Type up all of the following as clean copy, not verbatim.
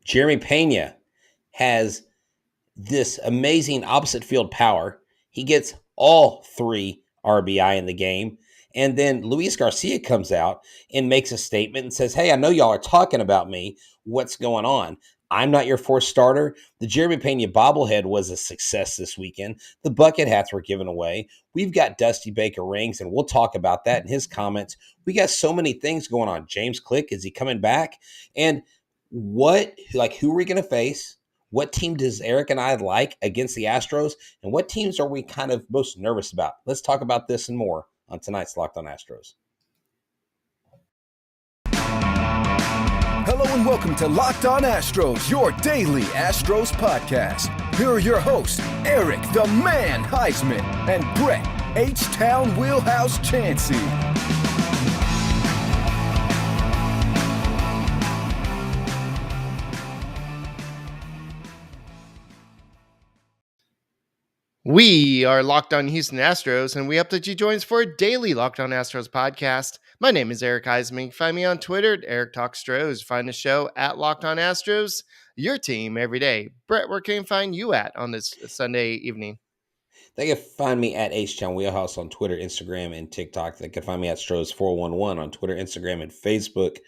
Jeremy Pena has this amazing opposite field power. He gets all 3 RBI in the game. And then Luis Garcia comes out and makes a statement and says, hey, I know y'all are talking about me. What's going on? I'm not your fourth starter. The Jeremy Pena bobblehead was a success this weekend. The bucket hats were given away. We've got Dusty Baker rings, and we'll talk about that in his comments. We got so many things going on. James Click, is he coming back? And who are we going to face? What team does Eric and I like against the Astros? And what teams are we kind of most nervous about? Let's talk about this and more on tonight's Locked On Astros. Hello and welcome to Locked On Astros, your daily Astros podcast. Here are your hosts, Eric the Man Huysman and Brett H-Town Wheelhouse Chancey. We are Locked On Houston Astros, and we hope that you join us for a daily Locked On Astros podcast. My name is Eric Huysman. You can find me on Twitter at Eric Talks Stros. Find the show at Locked On Astros, your team every day. Brett, where can I find you at on this Sunday evening? They can find me at H-Town Wheelhouse on Twitter, Instagram, and TikTok. They can find me at Stros411 on Twitter, Instagram, and Facebook.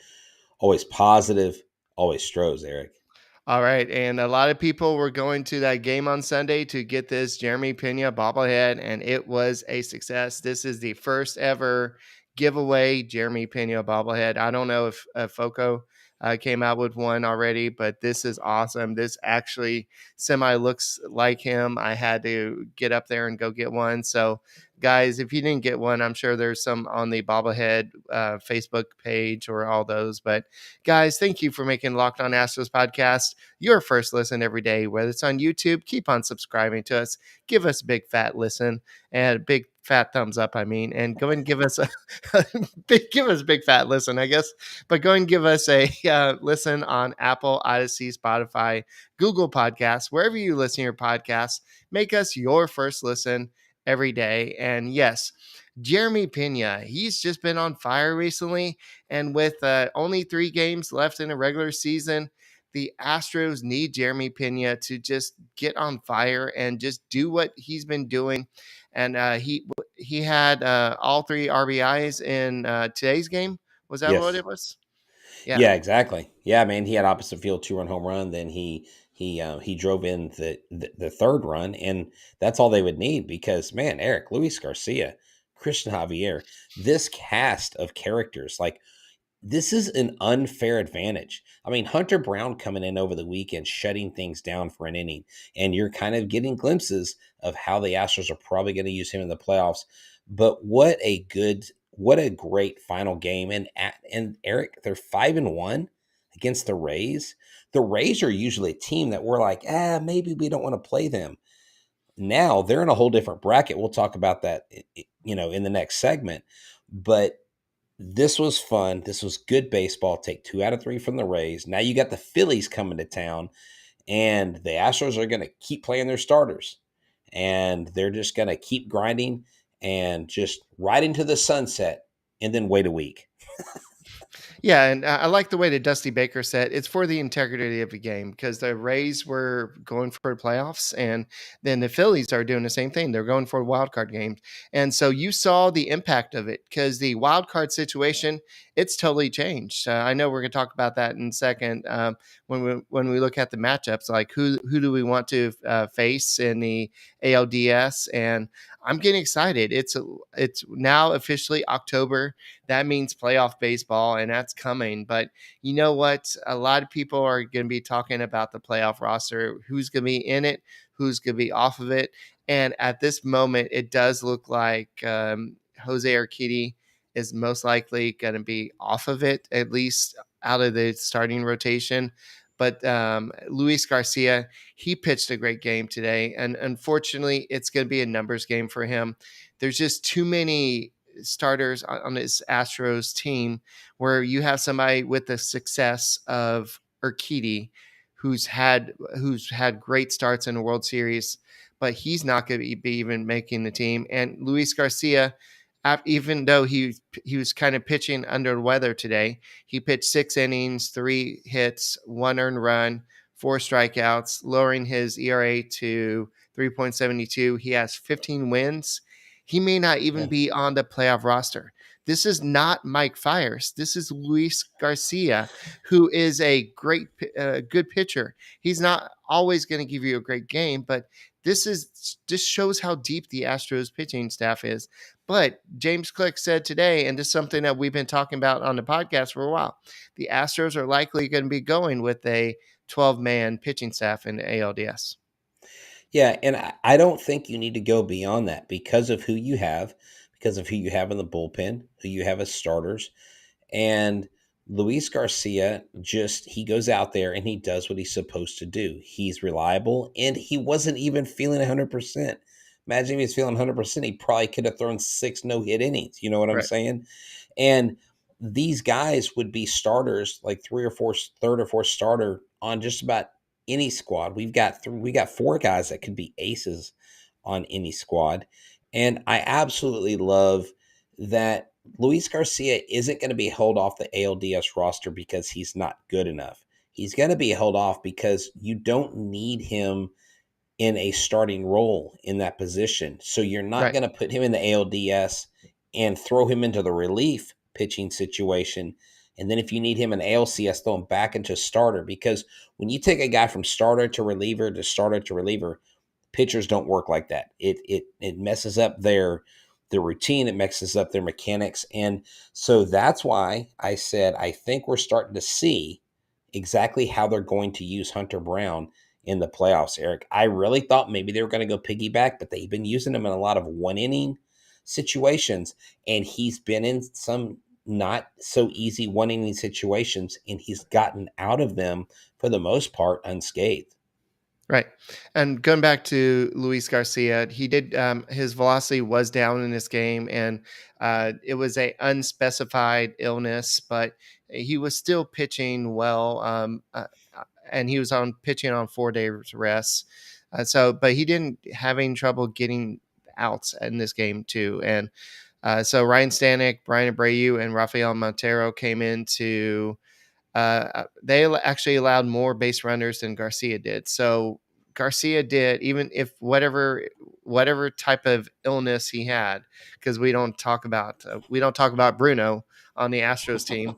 Always positive, always Stros, Eric. All right, and a lot of people were going to that game on Sunday to get this Jeremy Pena bobblehead, and it was a success. This is the first ever giveaway Jeremy Pena bobblehead. I don't know if Foco came out with one already, but this is awesome. This actually semi looks like him. I had to get up there and go get one. So, guys, if you didn't get one, I'm sure there's some on the bobblehead Facebook page or all those. But, guys, thank you for making Locked On Astros podcast your first listen every day. Whether it's on YouTube, keep on subscribing to us. Give us a big fat listen and a big fat thumbs up, and go and give us a big fat listen, I guess, but go and give us a listen on Apple, Odyssey, Spotify, Google Podcasts, wherever you listen to your podcasts. Make us your first listen every day. And yes, Jeremy Pena, he's just been on fire recently, and with only 3 games left in a regular season, the Astros need Jeremy Pena to just get on fire and just do what he's been doing. And he had all 3 RBIs in today's game. Was that what it was? Yeah, exactly. Yeah, man, he had opposite field 2-run home run. Then he drove in the third run, and that's all they would need because, man, Eric, Luis Garcia, Christian Javier, this cast of characters, like, this is an unfair advantage. I mean, Hunter Brown coming in over the weekend, shutting things down for an inning, and you're kind of getting glimpses of how the Astros are probably going to use him in the playoffs. But what a great final game. And Eric, they're 5-1 against the Rays. The Rays are usually a team that we're like, maybe we don't want to play them. Now they're in a whole different bracket. We'll talk about that, in the next segment. But this was fun. This was good baseball. Take 2 out of 3 from the Rays. Now you got the Phillies coming to town, and the Astros are going to keep playing their starters, and they're just going to keep grinding and just right into the sunset and then wait a week. Yeah, and I like the way that Dusty Baker said it's for the integrity of the game, because the Rays were going for playoffs, and then the Phillies are doing the same thing. They're going for wild card games. And so you saw the impact of it, because the wild card situation, it's totally changed. I know we're going to talk about that in a second when we look at the matchups, like who do we want to face in the ALDS, and I'm getting excited. It's now officially October. That means playoff baseball, and that's coming. But you know what? A lot of people are going to be talking about the playoff roster, who's going to be in it, who's going to be off of it. And at this moment, it does look like Jose Urquidy is most likely going to be off of it, at least out of the starting rotation. But Luis Garcia, he pitched a great game today. And unfortunately, it's going to be a numbers game for him. There's just too many starters on this Astros team where you have somebody with the success of Urquidy, who's had great starts in the World Series, but he's not going to be even making the team. And Luis Garcia, even though he was kind of pitching under the weather today, he pitched 6 innings, 3 hits, 1 earned run, 4 strikeouts, lowering his ERA to 3.72. He has 15 wins. He may not even Yeah. be on the playoff roster. This is not Mike Fiers. This is Luis Garcia, who is a good pitcher. He's not always going to give you a great game, but this shows how deep the Astros pitching staff is. But James Click said today, and this is something that we've been talking about on the podcast for a while, the Astros are likely going to be going with a 12-man pitching staff in the ALDS. Yeah, and I don't think you need to go beyond that because of who you have, because of who you have in the bullpen, who you have as starters. And Luis Garcia he goes out there and he does what he's supposed to do. He's reliable, and he wasn't even feeling 100%. Imagine if he was feeling 100%, he probably could have thrown 6 no-hit innings. You know what I'm Right. saying? And these guys would be starters, like third or fourth starter on just about any squad. We got 4 guys that could be aces on any squad. And I absolutely love that Luis Garcia isn't going to be held off the ALDS roster because he's not good enough. He's going to be held off because you don't need him in a starting role in that position. So you're not going to put him in the ALDS and throw him into the relief pitching situation. And then if you need him in ALCS, throw him back into starter, because when you take a guy from starter to reliever to starter to reliever, pitchers don't work like that. It messes up their routine. It messes up their mechanics. And so that's why I said, I think we're starting to see exactly how they're going to use Hunter Brown in the playoffs, Eric. I really thought maybe they were going to go piggyback, but they've been using him in a lot of 1-inning situations, and he's been in some not so easy 1-inning situations, and he's gotten out of them for the most part unscathed. Right. And going back to Luis Garcia, he did his velocity was down in this game, and it was a unspecified illness, but he was still pitching well. And he was on pitching on 4 days rest. But he didn't having trouble getting outs in this game too. And so Ryan Stanek, Brian Abreu, and Rafael Montero came into. They actually allowed more base runners than Garcia did. So Garcia did, even if whatever type of illness he had, because we don't talk about Bruno on the Astros team.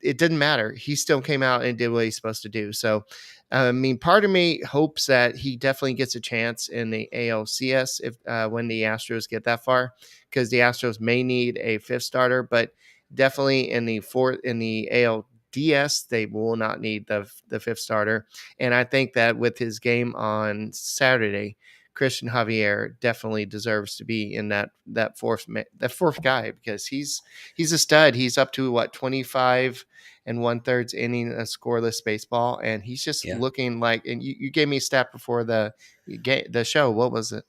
It didn't matter. He still came out and did what he's supposed to do. So, I mean, part of me hopes that he definitely gets a chance in the ALCS if when the Astros get that far, because the Astros may need a 5th starter, but definitely in the ALDS, they will not need the 5th starter. And I think that with his game on Saturday, Christian Javier definitely deserves to be in that fourth guy, because he's a stud. He's up to 25 and 1/3 inning a scoreless baseball, and he's just looking like. And you gave me a stat before the show. What was it?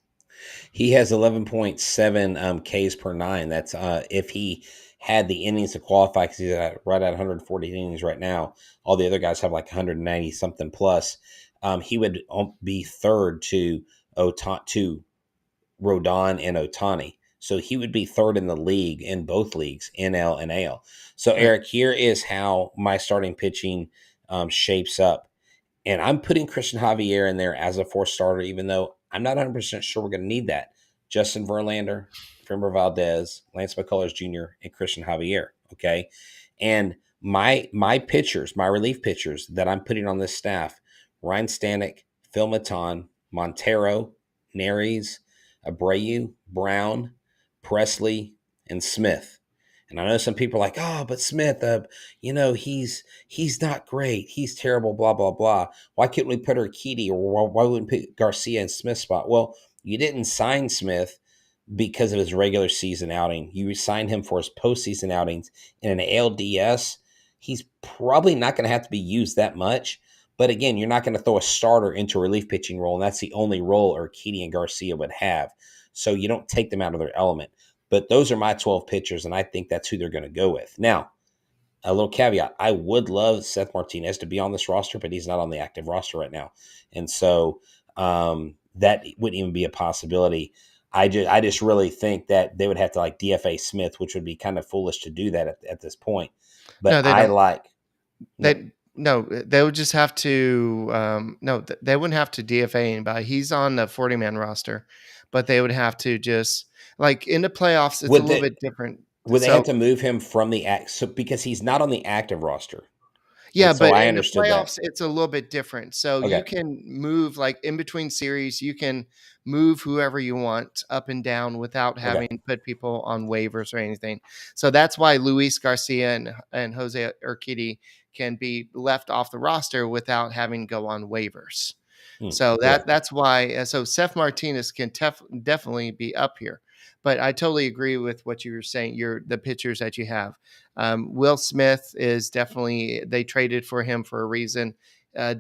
He has 11.7 Ks per 9. That's if he had the innings to qualify, because he's right at 140 innings right now. All the other guys have like 190 something plus. He would be third to Rodon and Ohtani. So he would be third in the league, in both leagues, NL and AL. So Eric, here is how my starting pitching shapes up. And I'm putting Christian Javier in there as a 4th starter, even though I'm not 100% sure we're going to need that. Justin Verlander, Framber Valdez, Lance McCullers Jr., and Christian Javier, okay? And my pitchers, my relief pitchers that I'm putting on this staff, Ryan Stanek, Phil Maton, Montero, Neris, Abreu, Brown, Presley, and Smith. And I know some people are like, oh, but Smith, he's not great. He's terrible, blah, blah, blah. Why couldn't we put Urquidy, or why wouldn't we put Garcia in Smith's spot? Well, you didn't sign Smith because of his regular season outing. You signed him for his postseason outings. In an ALDS, he's probably not going to have to be used that much. But again, you're not going to throw a starter into a relief pitching role, and that's the only role Urquidy and Garcia would have. So you don't take them out of their element. But those are my 12 pitchers, and I think that's who they're going to go with. Now, a little caveat. I would love Seth Martinez to be on this roster, but he's not on the active roster right now. And so that wouldn't even be a possibility. I just really think that they would have to like DFA Smith, which would be kind of foolish to do that at this point. But No, they I don't. like no. They would just have to. They wouldn't have to DFA anybody. He's on the 40-man roster, but they would have to just like in the playoffs. It's a Would little they bit different. would they have So to move him from the act so because he's not on the active roster? yeah, So but I in the understood that. playoffs, it's a little bit different. So you Okay. can move like in between series, you can move whoever you want up and down without Okay. having to put people on waivers or anything. So that's why Luis Garcia and Jose Urquidy can be left off the roster without having to go on waivers. So Yeah. that's why. So Seth Martinez can definitely be up here. But I totally agree with what you were saying. The pitchers that you have. Will Smith is definitely, they traded for him for a reason.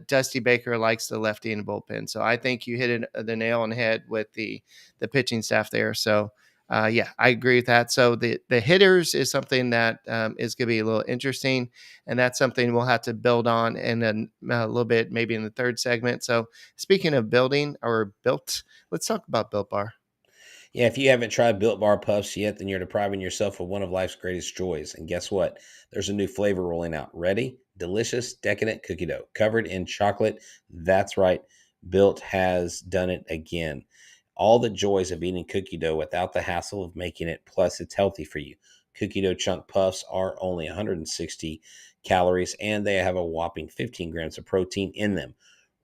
Dusty Baker likes the lefty in the bullpen. So I think you hit the nail on the head with the pitching staff there. So yeah, I agree with that. So the hitters is something that is going to be a little interesting. And that's something we'll have to build on and then a little bit maybe in the third segment. So speaking of building or built, let's talk about Built Bar. Yeah, if you haven't tried Built Bar Puffs yet, then you're depriving yourself of one of life's greatest joys. And guess what? There's a new flavor rolling out. Ready? Delicious, decadent cookie dough covered in chocolate. That's right. Built has done it again. All the joys of eating cookie dough without the hassle of making it, plus it's healthy for you. Cookie dough chunk puffs are only 160 calories and they have a whopping 15 grams of protein in them.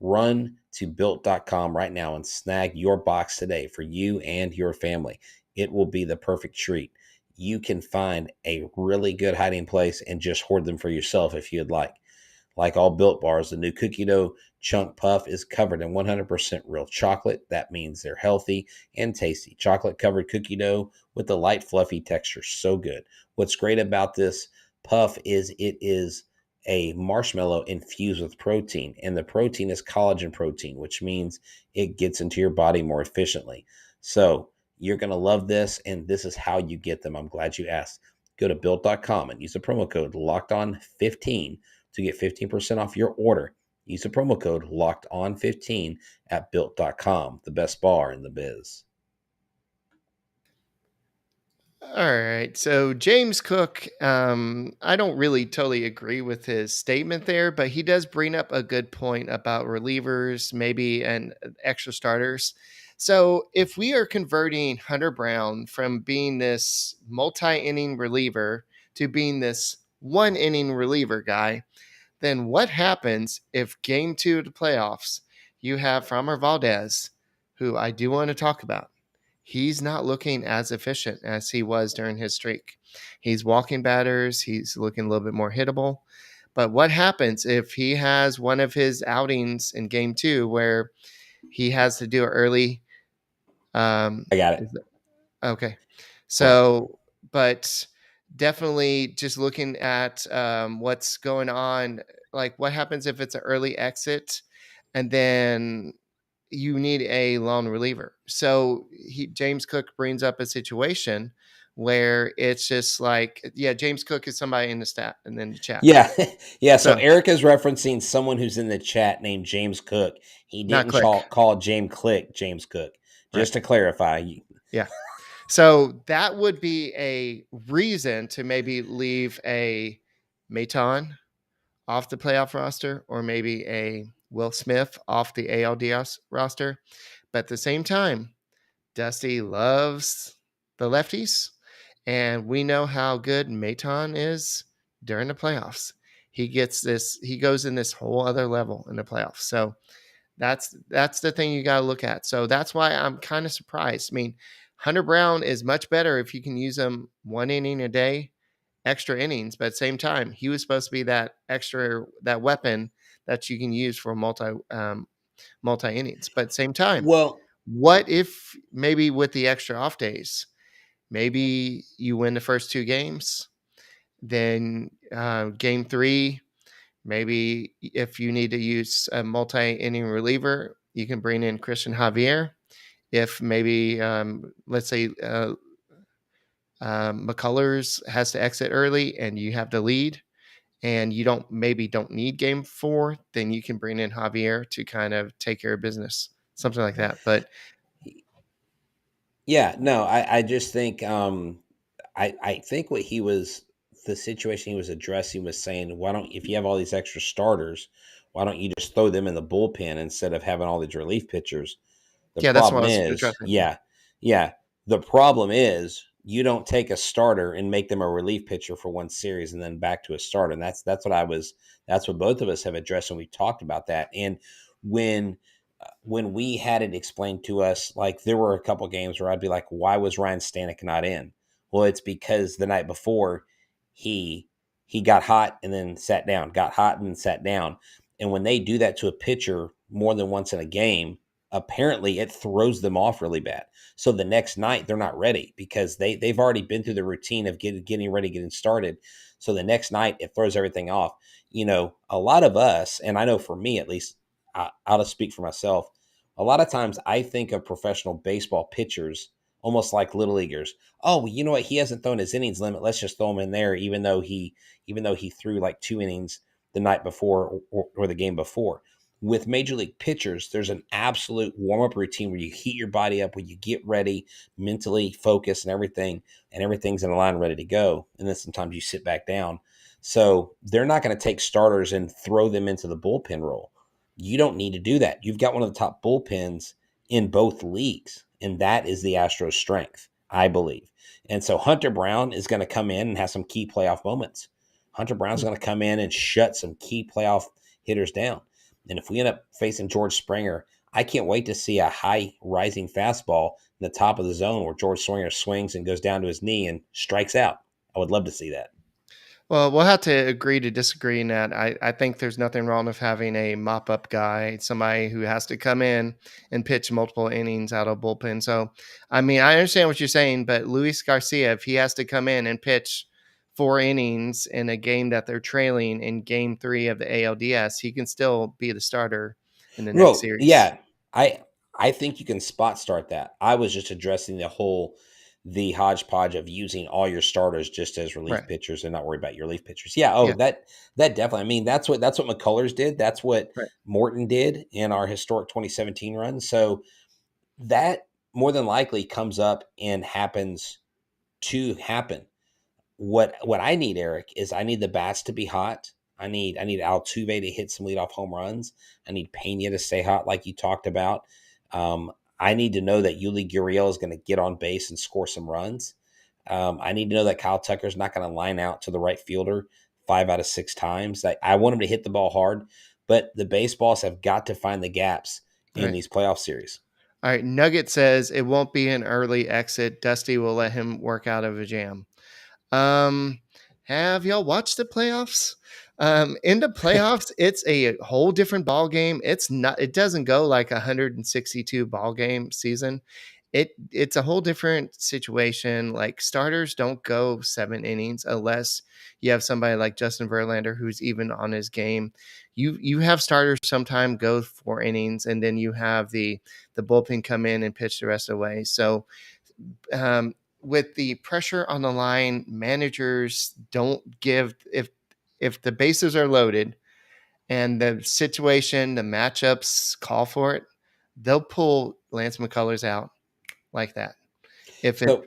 Run to built.com right now and snag your box today for you and your family. It will be the perfect treat. You can find a really good hiding place and just hoard them for yourself if you'd like. Like all Built Bars, the new cookie dough chunk puff is covered in 100% real chocolate. That means they're healthy and tasty. Chocolate covered cookie dough with a light, fluffy texture. So good. What's great about this puff is it is a marshmallow infused with protein, and the protein is collagen protein, which means it gets into your body more efficiently. So you're going to love this, and this is how you get them. I'm glad you asked. Go to built.com and use the promo code LOCKEDON15 to get 15% off your order. Use the promo code LOCKEDON15 at built.com, the best bar in the biz. All right. So James Cook, I don't really totally agree with his statement there, but he does bring up a good point about relievers, maybe, and extra starters. So if we are converting Hunter Brown from being this multi-inning reliever to being this one-inning reliever guy, then what happens if game 2 of the playoffs you have Framber Valdez, who I do want to talk about? He's not looking as efficient as he was during his streak. He's walking batters. He's looking a little bit more hittable. But what happens if he has one of his outings in game 2 where he has to do it early? I got it. Okay. Go ahead. So, but definitely just looking at what's going on, like what happens if it's an early exit and then you need a lone reliever. So James Cook brings up a situation where it's just like, yeah, James Cook is somebody in the stat and then the chat. Yeah. Yeah. So So Eric is referencing someone who's in the chat named James Cook. He not didn't click. call James Click James Cook. Just Right. to clarify. Yeah. So that would be a reason to maybe leave a Maton off the playoff roster or maybe a Will Smith off the ALDS roster. But at the same time, Dusty loves the lefties, and we know how good Maton is during the playoffs. He goes in this whole other level in the playoffs. So that's the thing you got to look at. So that's why I'm kind of surprised. I mean, Hunter Brown is much better if you can use him 1 inning a day, extra innings, but at the same time, he was supposed to be that weapon that you can use for multi innings. But at the same time, Well, what if maybe with the extra off days, maybe you win the first 2 games, then game 3, maybe if you need to use a multi-inning reliever, you can bring in Christian Javier. If maybe, let's say, McCullers has to exit early and you have to lead and you don't need game 4, then you can bring in Javier to kind of take care of business, something like that. But Yeah, no, I just think I think what he was the situation he was addressing was saying, why don't if you have all these extra starters, why don't you just throw them in the bullpen instead of having all these relief pitchers? The Yeah, that's what I problem was is, addressing. yeah. The problem is you don't take a starter and make them a relief pitcher for one series and then back to a starter. And that's what both of us have addressed, and we talked about that. And when when we had it explained to us, like there were a couple games where I'd be like, why was Ryan Stanek not in? Well, it's because the night before he he got hot and then sat down, got hot and then sat down. And when they do that to a pitcher more than once in a game, apparently it throws them off really bad. So the next night they're not ready because they've already been through the routine of getting ready, getting started. So the next night it throws everything off. You know, a lot of us, and I know for me at least, I'll just speak for myself. A lot of times I think of professional baseball pitchers almost like little leaguers. Oh, well, you know what? He hasn't thrown his innings limit. Let's just throw him in there, even though he threw like 2 innings the night before or the game before. With major league pitchers, there's an absolute warm up routine where you heat your body up, where you get ready, mentally focused, and everything's in a line ready to go. And then sometimes you sit back down. So they're not going to take starters and throw them into the bullpen role. You don't need to do that. You've got one of the top bullpens in both leagues, and that is the Astros' strength, I believe. And so Hunter Brown is going to come in and have some key playoff moments. Hunter Brown's going to come in and shut some key playoff hitters down. And if we end up facing George Springer, I can't wait to see a high rising fastball in the top of the zone where George Springer swings and goes down to his knee and strikes out. I would love to see that. Well, we'll have to agree to disagree in that. I think there's nothing wrong with having a mop up guy, somebody who has to come in and pitch multiple innings out of bullpen. So, I mean, I understand what you're saying, but Luis Garcia, if he has to come in and pitch 4 innings in a game that they're trailing in game 3 of the ALDS, he can still be the starter in the next No, series. yeah, I think you can spot start that. I was just addressing the hodgepodge of using all your starters just as relief Right. pitchers and not worry about your relief pitchers. Yeah, Yeah. that definitely. I mean, that's what McCullers did. That's what Right. Morton did in our historic 2017 run. So that more than likely comes up and happens to happen. What I need, Eric, is I need the bats to be hot. I need Altuve to hit some leadoff home runs. I need Pena to stay hot, like you talked about. I need to know that Yuli Gurriel is going to get on base and score some runs. I need to know that Kyle Tucker's not going to line out to the right fielder 5 out of 6 times. I want him to hit the ball hard, but the baseballs have got to find the gaps in Right. these playoff series. All right. Nugget says it won't be an early exit. Dusty will let him work out of a jam. Um, have y'all watched the playoffs? In the playoffs, it's a whole different ball game. It's not. It doesn't go like 162 ball game season. It's a whole different situation. Like starters don't go 7 innings unless you have somebody like Justin Verlander who's even on his game. You have starters sometime go 4 innings, and then you have the bullpen come in and pitch the rest of the way. So with the pressure on the line, managers don't give if the bases are loaded and the situation, the matchups call for it, they'll pull Lance McCullers out like that. If it So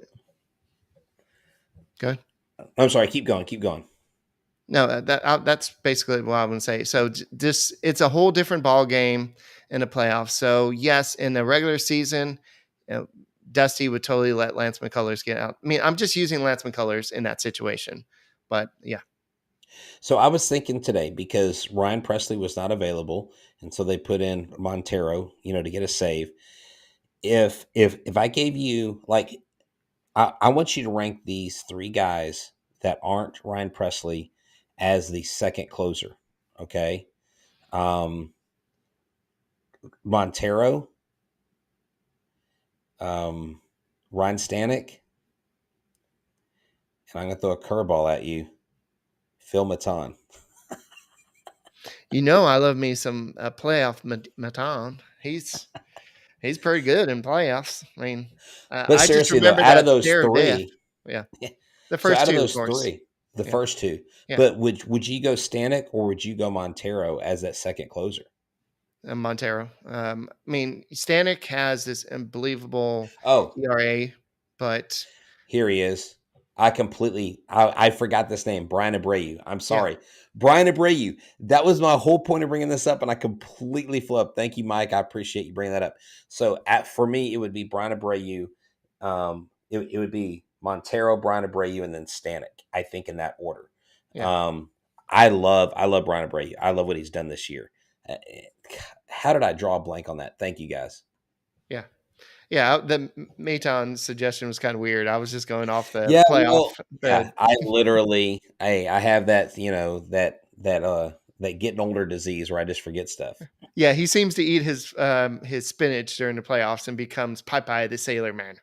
good. I'm sorry. Keep going. Keep going. No, that's basically what I would say. So this it's a whole different ball game in the playoffs. So yes, in the regular season, you know, Dusty would totally let Lance McCullers get out. I mean, I'm just using Lance McCullers in that situation, but yeah, So I was thinking today because Ryan Presley was not available, and so they put in Montero, to get a save. If I gave you like, I want you to rank these three guys that aren't Ryan Presley as the second closer. Okay, um, Montero, Ryan Stanek, and I'm gonna throw a curveball at you, Phil Maton. I love me some playoff Maton. He's pretty good in playoffs. I mean, But I just seriously though, remember out of that those stare of death. three, Yeah, the so first out of two, of those course. three, the Yeah, first two, yeah. but would you go Stanek or would you go Montero as that second closer? Montero. I mean, Stanek has this unbelievable Oh, ERA, but here he is. I forgot this name, Brian Abreu. I'm yeah, sorry. Brian Abreu. That was my whole point of bringing this up, and I completely flipped. Thank you, Mike. I appreciate you bringing that up. So for me, it would be Brian Abreu. It would be Montero, Brian Abreu, and then Stanek, I think, in that order. yeah, Um, I love Brian Abreu. I love what he's done this year. How did I draw a blank on that? Thank you, guys. yeah. Yeah, the Maton suggestion was kind of weird. I was just going off the Yeah, playoff. well, yeah, The I literally, I have that, that getting older disease where I just forget stuff. Yeah, he seems to eat his spinach during the playoffs and becomes Popeye the Sailor Man.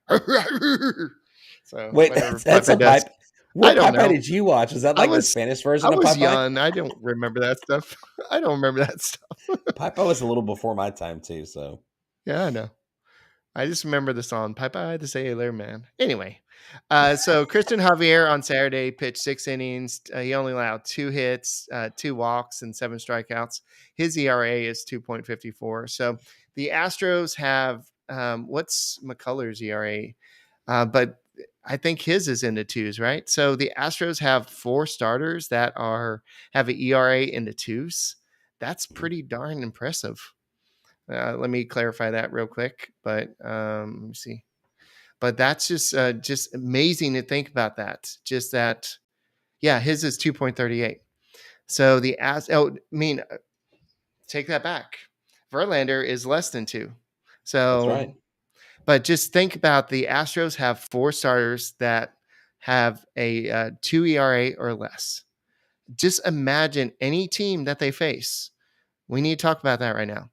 So Wait, whatever that's a Popeye does, pipe. I What don't Popeye know. did you watch? Was that I like the was Spanish I version of was Popeye? young. I don't remember that stuff. I don't remember that stuff. Popeye was a little before my time too, so Yeah, I know. I just remember the song "Popeye the Sailor Man." Anyway, so Christian Javier on Saturday pitched 6 innings. He only allowed 2 hits, 2 walks, and 7 strikeouts. His ERA is 2.54. So the Astros have what's McCullers' ERA? But I think his is in the twos, right? So the Astros have 4 starters that have an ERA in the twos. That's pretty darn impressive. Let me clarify that real quick. But let me see. But that's just amazing to think about that. Just that, yeah, his is 2.38. So take that back. Verlander is less than 2. that's right. So, but just think about the Astros have 4 starters that have a 2 ERA or less. Just imagine any team that they face. We need to talk about that right now.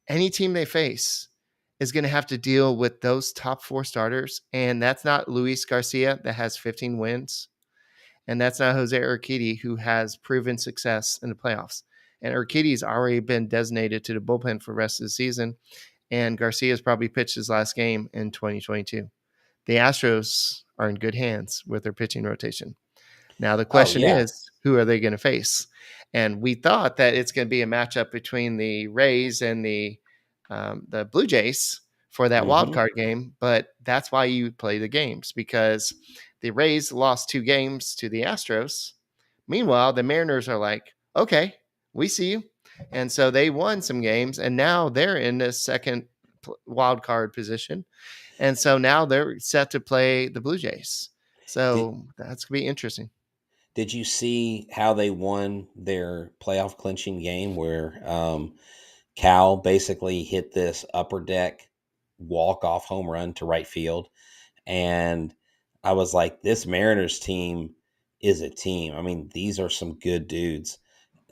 Any team they face is going to have to deal with those top 4 starters. And that's not Luis Garcia that has 15 wins. And that's not Jose Urquidy, who has proven success in the playoffs. And Urquidy's already been designated to the bullpen for the rest of the season. And Garcia's probably pitched his last game in 2022. The Astros are in good hands with their pitching rotation. Now, the Oh question yeah. is, who are they going to face? And we thought that it's going to be a matchup between the Rays and the Blue Jays for that wild Mm-hmm. card game. But that's why you play the games, because the Rays lost 2 games to the Astros. Meanwhile, the Mariners are like, okay, we see you. And so they won some games, and now they're in the second wild card position. And so now they're set to play the Blue Jays. Did So that's going to be interesting. did you see how they won their playoff clinching game where Cal basically hit this upper deck walk off home run to right field? And I was like, this Mariners team is a team. I mean, these are some good dudes.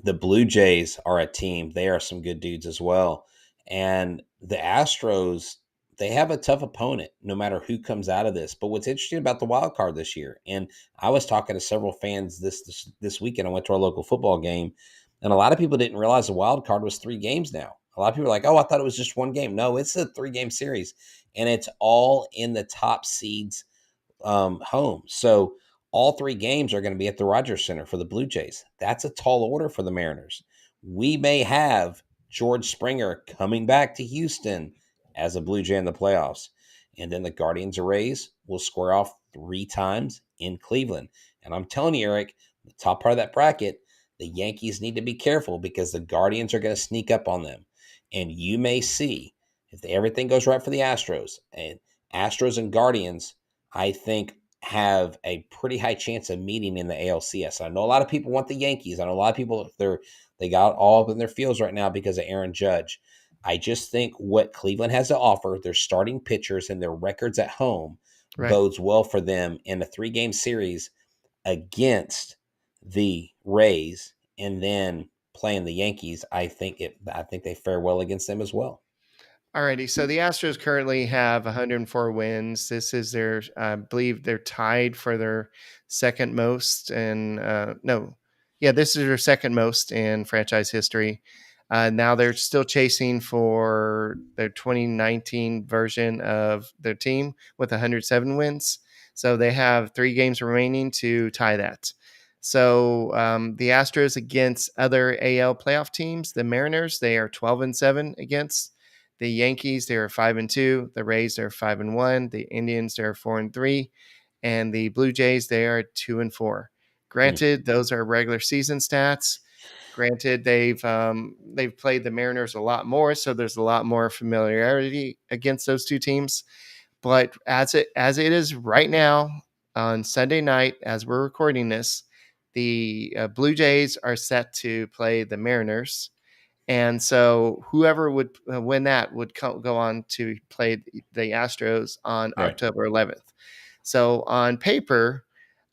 The Blue Jays are a team. They are some good dudes as well. And the Astros, they have a tough opponent no matter who comes out of this. But what's interesting about the wild card this year, and I was talking to several fans this weekend. I went to our local football game, and a lot of people didn't realize the wild card was 3 games now. A lot of people are like, oh, I thought it was just 1 game. No, it's a 3 game series, and it's all in the top seeds home. So all 3 games are going to be at the Rogers Center for the Blue Jays. That's a tall order for the Mariners. We may have George Springer coming back to Houston as a Blue Jay in the playoffs. And then the Guardians or Rays will square off 3 times in Cleveland. And I'm telling you, Eric, the top part of that bracket, the Yankees need to be careful because the Guardians are going to sneak up on them. And you may see, if everything goes right for the Astros, and Astros and Guardians, I think, have a pretty high chance of meeting in the ALCS. I know a lot of people want the Yankees. I know a lot of people, they got all up in their fields right now because of Aaron Judge. I just think what Cleveland has to offer, their starting pitchers and their records at home, Right. bodes well for them in a 3 game series against the Rays and then playing the Yankees. I think they fare well against them as well. Alrighty. So the Astros currently have 104 wins. This is their, I believe they're tied for their second most. And no, yeah, this is their second most in franchise history. Now they're still chasing for their 2019 version of their team with 107 wins. So they have 3 games remaining to tie that. So the Astros against other AL playoff teams, the Mariners, they are 12-7 against. The Yankees, they are 5-2. The Rays, they're 5-1. The Indians, they're 4-3. And the Blue Jays, they are 2-4. Hmm. Granted, those are regular season stats. Granted, they've played the Mariners a lot more, so there's a lot more familiarity against those two teams. But as it is right now on Sunday night, as we're recording this, the Blue Jays are set to play the Mariners, and so whoever would win that would go on to play the Astros on Right. October 11th. So on paper,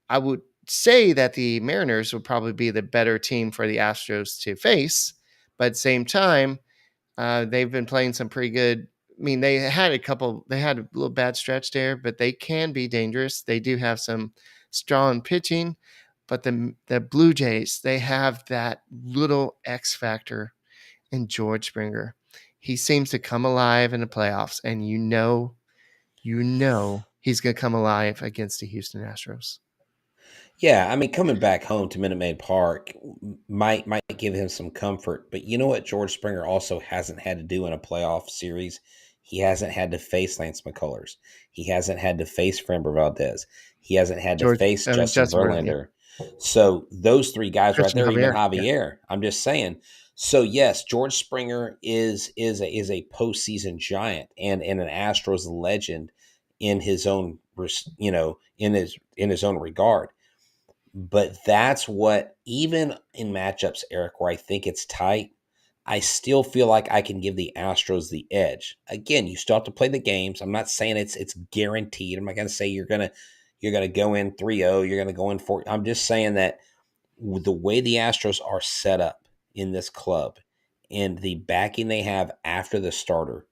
I would say that the Mariners would probably be the better team for the Astros to face, but at the same time, they've been playing some pretty good. I mean, they had a little bad stretch there, but they can be dangerous. They do have some strong pitching, but the Blue Jays, they have that little X factor in George Springer. He seems to come alive in the playoffs, and he's going to come alive against the Houston Astros. Yeah, I mean, coming back home to Minute Maid Park might give him some comfort. But you know what George Springer also hasn't had to do in a playoff series? He hasn't had to face Lance McCullers. He hasn't had to face Framber Valdez. He hasn't had to face Justin Verlander. So those three guys right there, even Javier. I'm just saying. So yes, George Springer is a postseason giant and an Astros legend in his own in his own regard. But that's what, even in matchups, Eric, where I think it's tight, I still feel like I can give the Astros the edge. Again, you still have to play the games. I'm not saying it's guaranteed. I'm not going to say you're gonna go in 3-0, you're gonna go in 4. I'm just saying that with the way the Astros are set up in this club and the backing they have after the starter,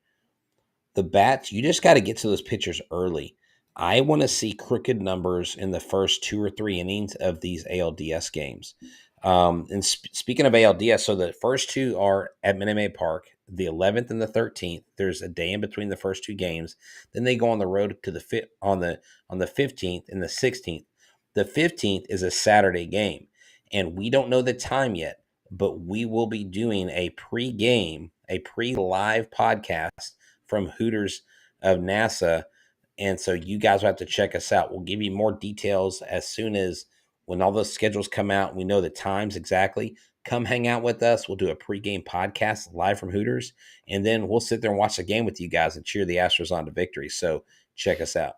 the bats, you just got to get to those pitchers early. I want to see crooked numbers in the first 2 or 3 innings of these ALDS games. And speaking of ALDS, so the first two are at Minute Maid Park, the 11th and the 13th. There's a day in between the first two games. Then they go on the road to the on the 15th and the 16th. The 15th is a Saturday game, and we don't know the time yet, but we will be doing a pre-game, a pre-live podcast from Hooters of NASA. And so you guys will have to check us out. We'll give you more details as soon as when all those schedules come out. We know the times exactly. Come hang out with us. We'll do a pregame podcast live from Hooters, and then we'll sit there and watch the game with you guys and cheer the Astros on to victory. So check us out.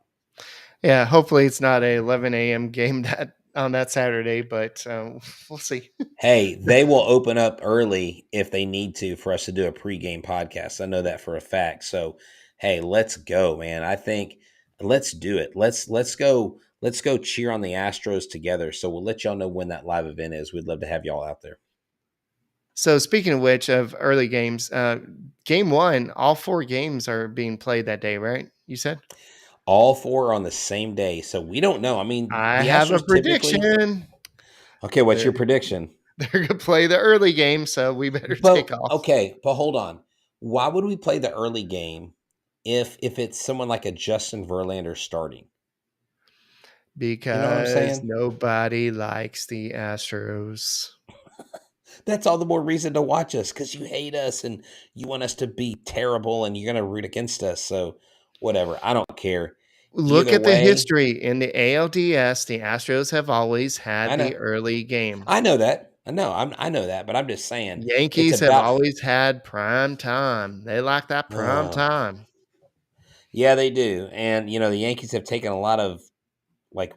Yeah, hopefully it's not a 11 a.m. game on that Saturday, but we'll see. Hey, they will open up early if they need to for us to do a pregame podcast. I know that for a fact. So, hey, let's go, man. I think let's do it. Let's go cheer on the Astros together. So we'll let y'all know when that live event is. We'd love to have y'all out there. So speaking of which, of early games, game 1, all 4 games are being played that day, right? You said all 4 are on the same day. So we don't know. I mean, I have a prediction. Okay, what's your prediction? They're going to play the early game, so we better take off. Okay, but hold on. Why would we play the early game if it's someone like a Justin Verlander starting? Because you know what I'm saying? Nobody likes the Astros. That's all the more reason to watch us, because you hate us and you want us to be terrible and you're going to root against us. So whatever. I don't care. Look at the history. In the ALDS, the Astros have always had the early game. I know that. I know that, but I'm just saying. Yankees have always had prime time. They like that prime time. Yeah, they do. And, the Yankees have taken a lot of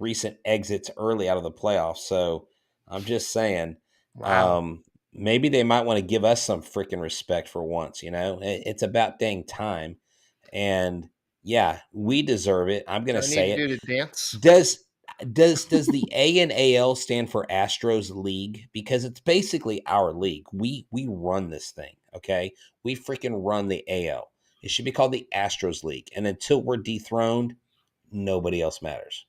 recent exits early out of the playoffs. So I'm just saying, wow. Maybe they might want to give us some freaking respect for once. It's about dang time. And yeah, we deserve it. I'm going to say it. Do the dance? Does the A and AL stand for Astros League? Because it's basically our league. We run this thing, okay? We freaking run the AL. It should be called the Astros League. And until we're dethroned, nobody else matters.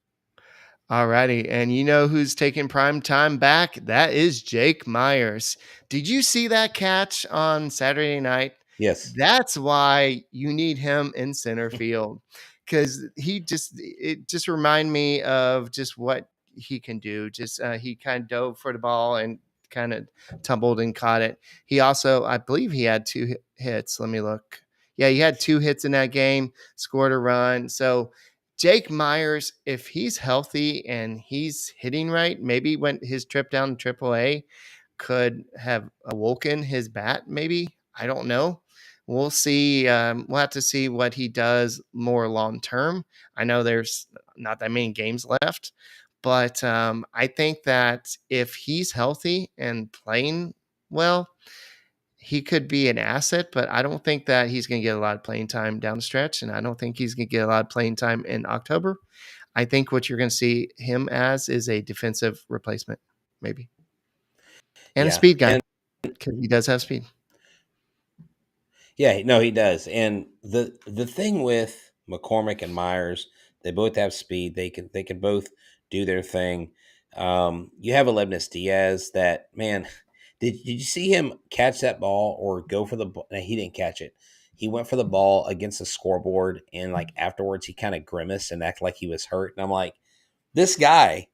All righty. And you know who's taking prime time back? That is Jake Myers. Did you see that catch on Saturday night? Yes. That's why you need him in center field, because it just reminded me of just what he can do. Just he kind of dove for the ball and kind of tumbled and caught it. He also, I believe, he had 2 hits. Let me look. Yeah, he had 2 hits in that game, scored a run. So Jake Myers, if he's healthy and he's hitting right, maybe when his trip down to AAA could have awoken his bat. Maybe, I don't know. We'll see. We'll have to see what he does more long term. I know there's not that many games left, but I think that if he's healthy and playing well, he could be an asset, but I don't think that he's going to get a lot of playing time down the stretch. And I don't think he's going to get a lot of playing time in October. I think what you're going to see him as is a defensive replacement, maybe. And a Yeah. speed guy, And because he does have speed. yeah, no, he does. And the thing with McCormick and Myers, they both have speed. They can both do their thing. You have Aledmus Diaz that, man, did you see him catch that ball or go for the ball? No, he didn't catch it. He went for the ball against the scoreboard, and like afterwards he kind of grimaced and acted like he was hurt. And I'm like, this guy,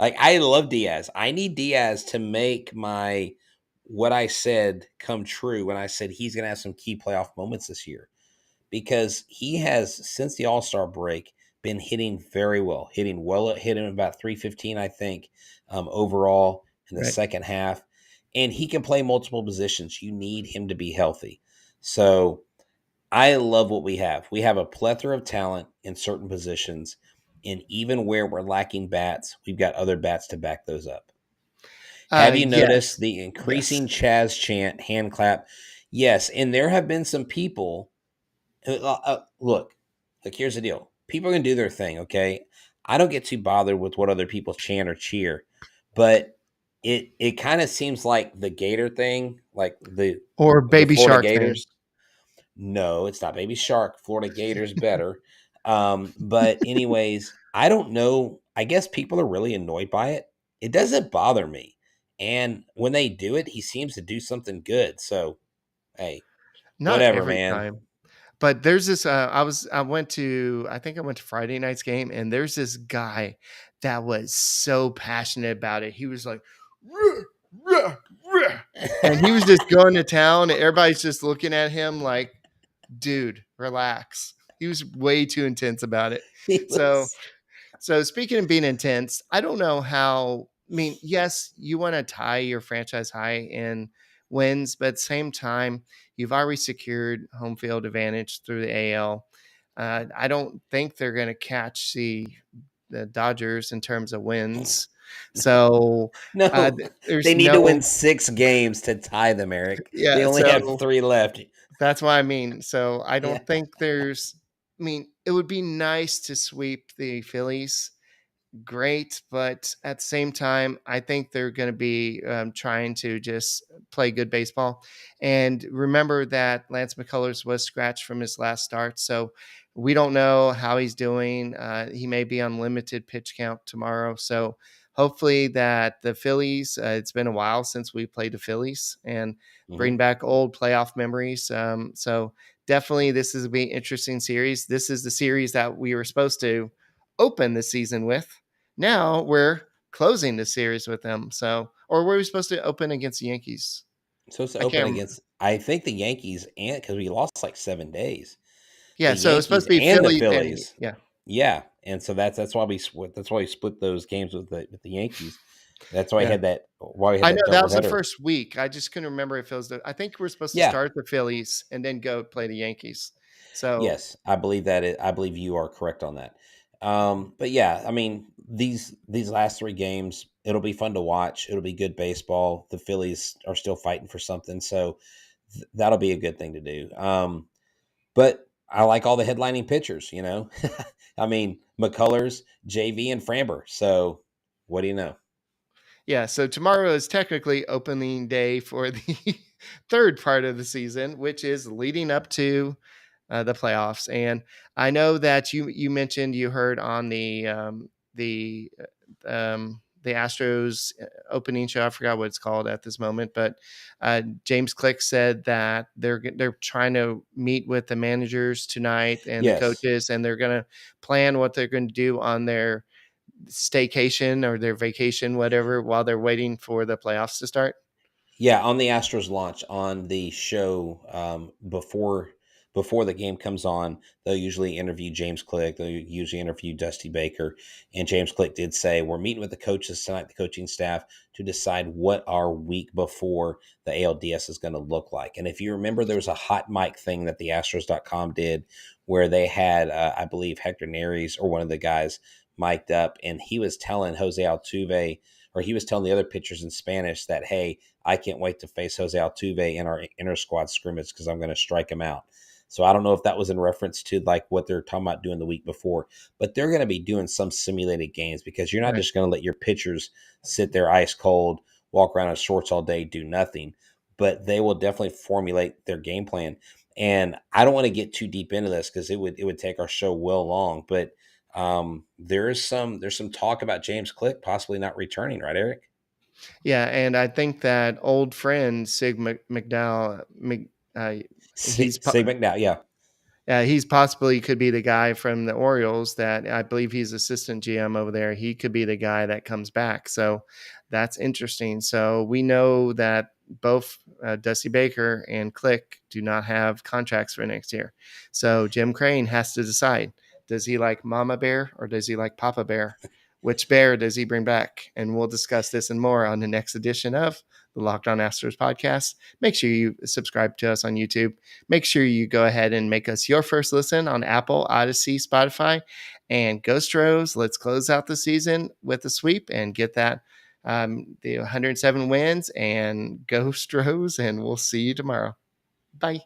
like, I love Diaz. I need Diaz to make my what I said come true when I said he's going to have some key playoff moments this year, because he has, since the All-Star break, been hitting very well, hitting about 315, I think, overall in the Right. second half. And he can play multiple positions. You need him to be healthy. So I love what we have. We have a plethora of talent in certain positions. And even where we're lacking bats, we've got other bats to back those up. Have you noticed Yes. the increasing Chaz chant, hand clap? Yes. And there have been some people. Look, here's the deal. People are going to do their thing, okay? I don't get too bothered with what other people chant or cheer, but it kind of seems like the Gator thing, like Or the Baby Florida Shark thing. Gators. No, it's not Baby Shark. Florida Gators better. But anyways, I don't know. I guess people are really annoyed by it. It doesn't bother me. And when they do it, he seems to do something good. So, hey, Not whatever, every man. time. But there's this I went to Friday night's game, and there's this guy that was so passionate about it. He was like, "Ruh, ruh, ruh," and he was just going to town, and everybody's just looking at him like, dude, relax. He was way too intense about it. He So was. so speaking of being intense, I don't know how. I mean, yes, you want to tie your franchise high in wins, but at the same time, you've already secured home field advantage through the AL. I don't think they're going to catch the Dodgers in terms of wins. So No, there's they need to win no, 6 games to tie them, Eric. They yeah. only have So 3 left. that's what I mean. So I Yeah. don't think there's. I mean, it would be nice to sweep the Phillies, great, but at the same time, I think they're going to be trying to just play good baseball. And remember that Lance McCullers was scratched from his last start, so we don't know how he's doing. He may be on limited pitch count tomorrow, so hopefully that the Phillies. It's been a while since we played the Phillies, and Mhm. bring back old playoff memories. So definitely, this is a be interesting series. This is the series that we were supposed to open the season with. Now we're closing the series with them. So, or were we supposed to open against the Yankees? So it's I open can't remember. against, I think, the Yankees, and because we lost like 7 days, Yeah, the so it's supposed Yankees to be and the Philly. Then Phillies. yeah, Yeah, and so that's why we split those games with the Yankees. That's why I yeah. had that. Why we had I know that that was the doubleheader. first week. I just couldn't remember if it was I think we're supposed to Yeah. start the Phillies and then go play the Yankees. So Yes, I believe that. I believe you are correct on that. But yeah, I mean, these last 3 games, it'll be fun to watch. It'll be good baseball. The Phillies are still fighting for something, so that'll be a good thing to do. But I like all the headlining pitchers. I mean, McCullers, JV, and Framber. So what do you know? yeah, so tomorrow is technically opening day for the third part of the season, which is leading up to the playoffs. And I know that you mentioned you heard on the Astros opening show. I forgot what it's called at this moment, but James Click said that they're trying to meet with the managers tonight and the Yes. coaches, and they're going to plan what they're going to do on staycation or their vacation, whatever, while they're waiting for the playoffs to start? Yeah, on the Astros launch on the show, before the game comes on, they'll usually interview James Click. They'll usually interview Dusty Baker, and James Click did say we're meeting with the coaches tonight, the coaching staff, to decide what our week before the ALDS is going to look like. And if you remember, there was a hot mic thing that the Astros.com did where they had, I believe, Hector Neris or one of the guys mic'd up, and he was telling Jose Altuve, or he was telling the other pitchers in Spanish that, hey, I can't wait to face Jose Altuve in our inter squad scrimmage because I'm going to strike him out. So I don't know if that was in reference to like what they're talking about doing the week before, but they're going to be doing some simulated games because you're not Right. just going to let your pitchers sit there ice cold, walk around in shorts all day, do nothing, but they will definitely formulate their game plan. And I don't want to get too deep into this because it would take our show well long, but there's some talk about James Click possibly not returning, right, Eric? Yeah, and I think that old friend Sig McDowell, uh, he's Sig McNow, yeah. he's possibly could be the guy from the Orioles that I believe he's assistant GM over there. He could be the guy that comes back. So that's interesting. So we know that both Dusty Baker and Click do not have contracts for next year. So Jim Crane has to decide, does he like Mama Bear or does he like Papa Bear? Which bear does he bring back? And we'll discuss this and more on the next edition of the Locked On Astros podcast. Make sure you subscribe to us on YouTube. Make sure you go ahead and make us your first listen on Apple, Odyssey, Spotify, and Go Astros. Let's close out the season with a sweep and get that the 107 wins, and Go Astros, and we'll see you tomorrow. Bye.